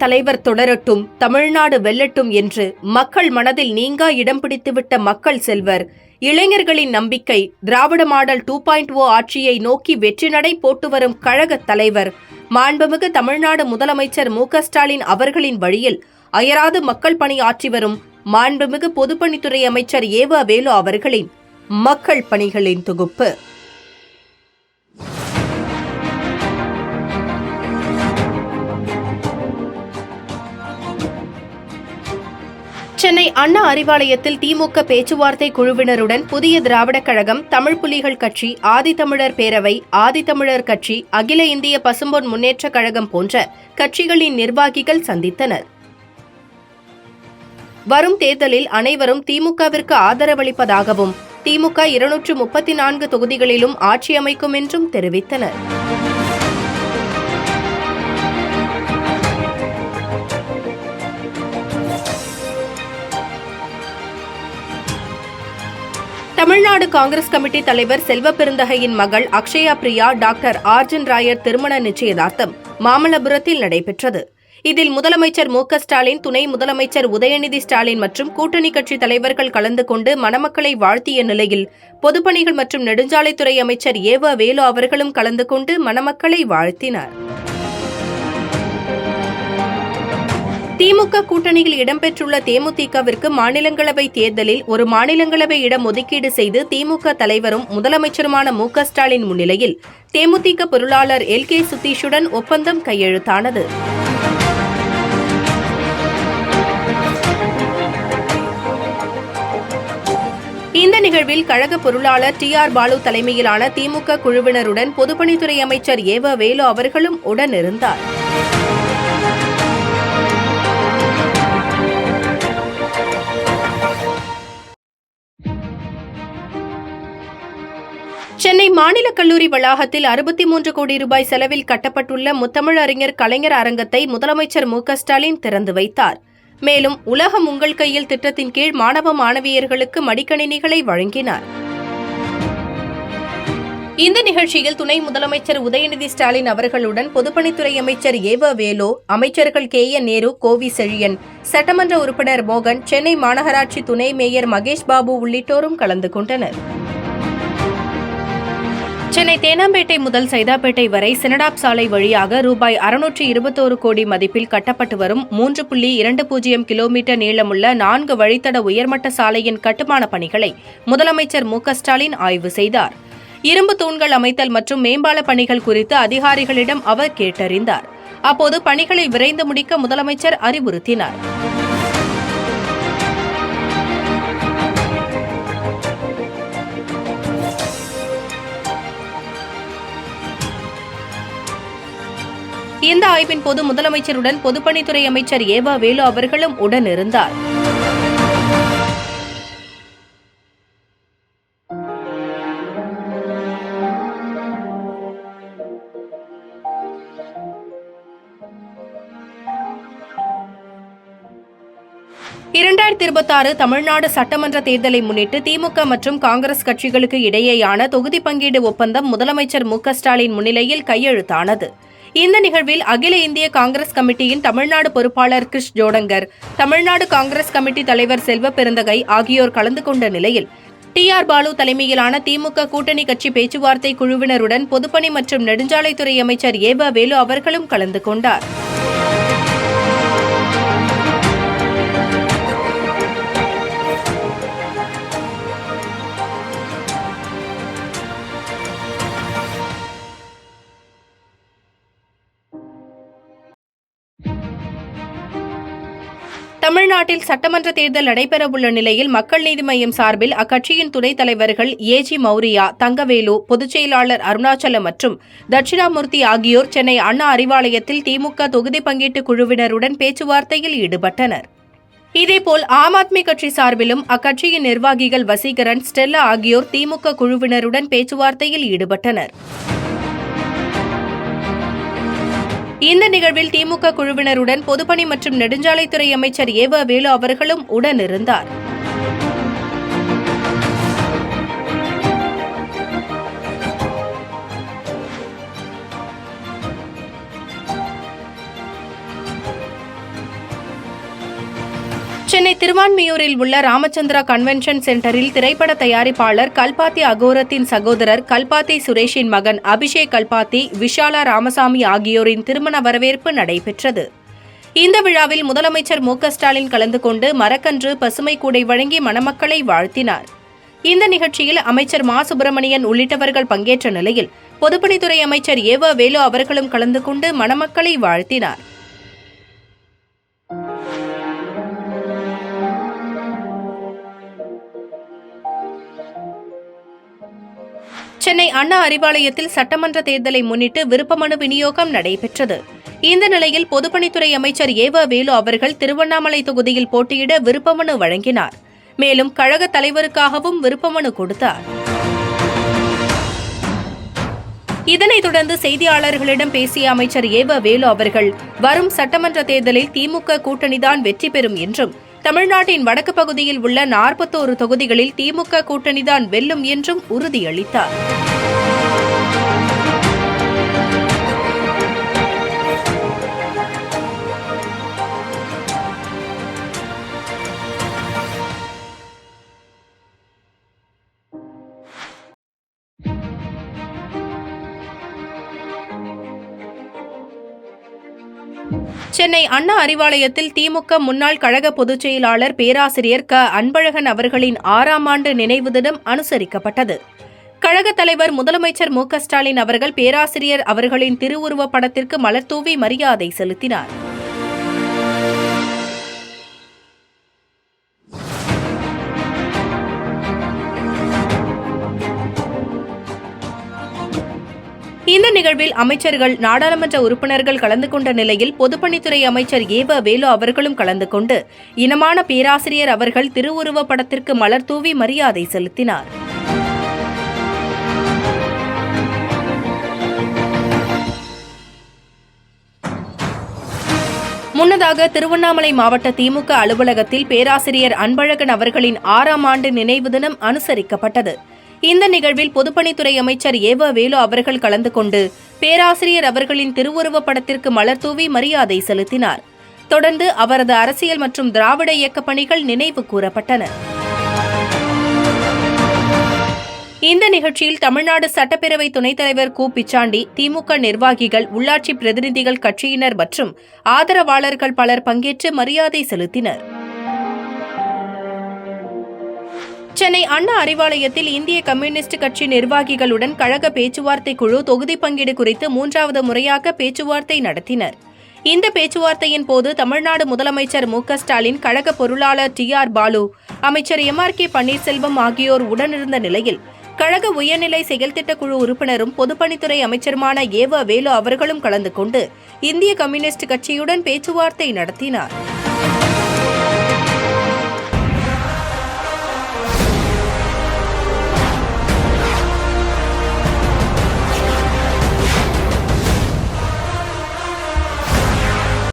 தலைவர் தொடரட்டும், தமிழ்நாடு வெல்லட்டும் என்று மக்கள் மனதில் நீங்கா இடம் பிடித்துவிட்ட மக்கள் செல்வர், இளைஞர்களின் நம்பிக்கை, திராவிட மாடல் 2.0 ஆட்சியை நோக்கி வெற்றி நடை போட்டு வரும் கழகத் தலைவர், மாண்புமிகு தமிழ்நாடு முதலமைச்சர் மு.க.ஸ்டாலின் அவர்களின் வழியில் அயராது மக்கள் பணி ஆற்றி வரும் மாண்புமிகு பொதுப்பணித்துறை அமைச்சர் ஏவ வேலு அவர்களின் மக்கள் பணிகளின் தொகுப்பு. சென்னை அண்ணா அறிவாலயத்தில் திமுக பேச்சுவார்த்தை குழுவினருடன் புதிய திராவிடக் கழகம், தமிழ் புலிகள் கட்சி, ஆதித்தமிழர் பேரவை, ஆதித்தமிழர் கட்சி, அகில இந்திய பசும்பொன் முன்னேற்றக் கழகம் போன்ற கட்சிகளின் நிர்வாகிகள் சந்தித்தனர். வரும் தேர்தலில் அனைவரும் திமுகவிற்கு ஆதரவளிப்பதாகவும், திமுக 234 தொகுதிகளிலும் ஆட்சி அமைக்கும் என்றும் தெரிவித்தனர். தமிழ்நாடு காங்கிரஸ் கமிட்டி தலைவர் செல்வ பெருந்தகையின் மகள் அக்ஷயா பிரியா டாக்டர் ஆர்ஜன் ராயர் திருமண நிச்சயதார்த்தம் மாமல்லபுரத்தில் நடைபெற்றது. இதில் முதலமைச்சர் மு.க.ஸ்டாலின், துணை முதலமைச்சர் உதயநிதி ஸ்டாலின் மற்றும் கூட்டணி கட்சி தலைவர்கள் கலந்து கொண்டு மணமக்களை வாழ்த்திய நிலையில் பொதுப்பணிகள் மற்றும் நெடுஞ்சாலைத்துறை அமைச்சர் ஏவ வேலு அவர்களும் கலந்து கொண்டு மணமக்களை வாழ்த்தினார். திமுக கூட்டணியில் இடம்பெற்றுள்ள தேமுதிகவிற்கு மாநிலங்களவை தேர்தலில் ஒரு மாநிலங்களவை இடம் ஒதுக்கீடு செய்து திமுக தலைவரும் முதலமைச்சருமான மு.க.ஸ்டாலின் முன்னிலையில் தேமுதிக பொருளாளர் எல்.கே. சுதீஷுடன் ஒப்பந்தம் கையெழுத்தானது. இந்த நிகழ்வில் கழக பொருளாளர் டி.ஆர். பாலு தலைமையிலான திமுக குழுவினருடன் பொதுப்பணித்துறை அமைச்சர் ஏவ வேலு அவர்களும் உடனிருந்தார். சென்னை மாநில கல்லூரி வளாகத்தில் 63 கோடி ரூபாய் செலவில் கட்டப்பட்டுள்ள முத்தமிழ் அறிஞர் கலைஞர் அரங்கத்தை முதலமைச்சர் மு.க.ஸ்டாலின் திறந்து வைத்தார். மேலும் உலகம் உங்கள் கையில் திட்டத்தின் கீழ் மாணவ மாணவியர்களுக்கு மடிக்கணினிகளை வழங்கினார். இந்த நிகழ்ச்சியில் துணை முதலமைச்சர் உதயநிதி ஸ்டாலின் அவர்களுடன் பொதுப்பணித்துறை அமைச்சர் ஏவ வேலு, அமைச்சர்கள் கே.என். நேரு, கோவி செழியன், சட்டமன்ற உறுப்பினர் மோகன், சென்னை மாநகராட்சி துணை மேயர் மகேஷ் பாபு உள்ளிட்டோரும் கலந்து கொண்டனர். சென்னை தேனாம்பேட்டை முதல் சைதாப்பேட்டை வரை சினடாப் சாலை வழியாக ரூபாய் 621 கோடி மதிப்பில் கட்டப்பட்டு வரும் 3.20 கிலோமீட்டர் நீளமுள்ள 4 வழித்தட உயர்மட்ட சாலையின் கட்டுமான பணிகளை முதலமைச்சர் மு.க.ஸ்டாலின் ஆய்வு செய்தார். இரும்பு தூண்கள் அமைத்தல் மற்றும் மேம்பால பணிகள் குறித்து அதிகாரிகளிடம் அவர் கேட்டறிந்தார். அப்போது பணிகளை விரைந்து முடிக்க முதலமைச்சர் அறிவுறுத்தினார். இந்த ஆய்வின் போது முதலமைச்சருடன் பொதுப்பணித்துறை அமைச்சர் ஏவ வேலு அவர்களும் உடனிருந்தார். தமிழ்நாடு சட்டமன்ற தேர்தலை முன்னிட்டு திமுக மற்றும் காங்கிரஸ் கட்சிகளுக்கு இடையேயான தொகுதி பங்கீடு ஒப்பந்தம் முதலமைச்சர் மு.க.ஸ்டாலின் முன்னிலையில் கையெழுத்தானது. இந்த நிகழ்வில் அகில இந்திய காங்கிரஸ் கமிட்டியின் தமிழ்நாடு பொறுப்பாளர் கிருஷ் ஜோடங்கர், தமிழ்நாடு காங்கிரஸ் கமிட்டி தலைவர் செல்வ பெருந்தகை ஆகியோர் கலந்து கொண்ட நிலையில் டி.ஆர். பாலு தலைமையிலான திமுக கூட்டணி கட்சி பேச்சுவார்த்தை குழுவினருடன் பொதுப்பணி மற்றும் நெடுஞ்சாலைத்துறை அமைச்சர் ஏவ வேலு அவர்களும் கலந்து கொண்டார். தமிழ்நாட்டில் சட்டமன்ற தேர்தல் நடைபெறவுள்ள நிலையில் மக்கள் நீதி மய்யம் சார்பில் அக்கட்சியின் துணைத் தலைவர்கள் ஏ.ஜி. மௌரியா, தங்கவேலு, பொதுச் செயலாளர் அருணாச்சலம் மற்றும் தட்சிணாமூர்த்தி ஆகியோர் சென்னை அண்ணா அறிவாலயத்தில் திமுக தொகுதி பங்கீட்டு குழுவினருடன் பேச்சுவார்த்தையில் ஈடுபட்டனர். இதேபோல் ஆம் ஆத்மி கட்சி சார்பிலும் அக்கட்சியின் நிர்வாகிகள் வசீகரன், ஸ்டெல்லா ஆகியோர் திமுக குழுவினருடன் பேச்சுவார்த்தையில் ஈடுபட்டனர். இந்த நிகழ்வில் திமுக குழுவினருடன் பொதுப்பணி மற்றும் நெடுஞ்சாலைத்துறை அமைச்சர் ஏவ வேலு அவர்களும் உடனிருந்தார். சென்னை திருவான்மியூரில் உள்ள ராமச்சந்திரா கன்வென்ஷன் சென்டரில் திரைப்பட தயாரிப்பாளர் கல்பாத்தி அகோரத்தின் சகோதரர் கல்பாத்தி சுரேஷின் மகன் அபிஷேக் கல்பாத்தி, விஷாலா ராமசாமி ஆகியோரின் திருமண வரவேற்பு நடைபெற்றது. இந்த விழாவில் முதலமைச்சர் மு.க.ஸ்டாலின் கலந்து கொண்டு மரக்கன்று, பசுமை கூடை வழங்கி மணமக்களை வாழ்த்தினார். இந்த நிகழ்ச்சியில் அமைச்சர் மா. சுப்பிரமணியன் உள்ளிட்டவர்கள் பங்கேற்ற நிலையில் பொதுப்பணித்துறை அமைச்சர் ஏவ வேலு அவர்களும் கலந்து கொண்டு மணமக்களை வாழ்த்தினார். சென்னை அண்ணா அறிவாலயத்தில் சட்டமன்ற தேர்தலை முன்னிட்டு விருப்பமனு விநியோகம் நடைபெற்றது. இந்த நிலையில் பொதுப்பணித்துறை அமைச்சர் ஏவ வேலு அவர்கள் திருவண்ணாமலை தொகுதியில் போட்டியிட விருப்பமனு வழங்கினார். மேலும் கழக தலைவருக்காகவும் விருப்பமனு கொடுத்தார். இதனைத் தொடர்ந்து செய்தியாளர்களிடம் பேசிய அமைச்சர் ஏவ வேலு அவர்கள் வரும் சட்டமன்ற தேர்தலில் திமுக கூட்டணிதான் வெற்றி பெறும் என்றும், தமிழ்நாட்டின் வடக்கு பகுதியில் உள்ள 41 தொகுதிகளில் திமுக கூட்டணிதான் வெல்லும் என்றும் உறுதியளித்தார். சென்னை அண்ணா அறிவாலயத்தில் திமுக முன்னாள் கழக பொதுச் செயலாளர் பேராசிரியர் க. அன்பழகன் அவர்களின் 6ஆம் ஆண்டு நினைவு தினம் அனுசரிக்கப்பட்டது. கழகத் தலைவர் முதலமைச்சர் மு.க.ஸ்டாலின் அவர்கள் பேராசிரியர் அவர்களின் திருவுருவப் படத்திற்கு மலர்தூவி மரியாதை செலுத்தினார். இந்த நிகழ்வில் அமைச்சர்கள், நாடாளுமன்ற உறுப்பினர்கள் கலந்து கொண்ட நிலையில் பொதுப்பணித்துறை அமைச்சர் ஏவ வேலு அவர்களும் கலந்து கொண்டு இனமான பேராசிரியர் அவர்கள் திருவுருவப் படத்திற்கு மலர் தூவி மரியாதை செலுத்தினார். முன்னதாக திருவண்ணாமலை மாவட்ட திமுக அலுவலகத்தில் பேராசிரியர் அன்பழகன் அவர்களின் 6ஆம் ஆண்டு நினைவு தினம் அனுசரிக்கப்பட்டது. இந்த நிகழ்வில் பொதுப்பணித்துறை அமைச்சர் ஏவ வேலு அவர்கள் கலந்து கொண்டு பேராசிரியர் அவர்களின் திருவுருவப் படத்திற்கு மலர் தூவி மரியாதை செலுத்தினார். தொடர்ந்து அவரது அரசியல் மற்றும் திராவிட இயக்க பணிகள் நினைவு கூறப்பட்டன. இந்த நிகழ்ச்சியில் தமிழ்நாடு சட்டப்பேரவை துணைத் தலைவர் கு. பிச்சாண்டி, திமுக நிர்வாகிகள், உள்ளாட்சி பிரதிநிதிகள், கட்சியினர் மற்றும் ஆதரவாளர்கள் பலர் பங்கேற்று மரியாதை செலுத்தினர். சென்னை அண்ணா அறிவாலயத்தில் இந்திய கம்யூனிஸ்ட் கட்சி நிர்வாகிகளுடன் கழக பேச்சுவார்த்தை குழு தொகுதி பங்கீடு குறித்து 3வது முறையாக பேச்சுவார்த்தை நடத்தினர். இந்த பேச்சுவார்த்தையின் போது தமிழ்நாடு முதலமைச்சர் மு.க.ஸ்டாலின், கழக பொருளாளர் டி.ஆர். பாலு, அமைச்சர் எம்.ஆர்.கே. பன்னீர்செல்வம் ஆகியோர் உடனிருந்த நிலையில் கழக உயர்நிலை செயல்திட்ட குழு உறுப்பினரும் பொதுப்பணித்துறை அமைச்சருமான ஏவ வேலு அவர்களும் கலந்து கொண்டு இந்திய கம்யூனிஸ்ட் கட்சியுடன் பேச்சுவார்த்தை நடத்தினார்.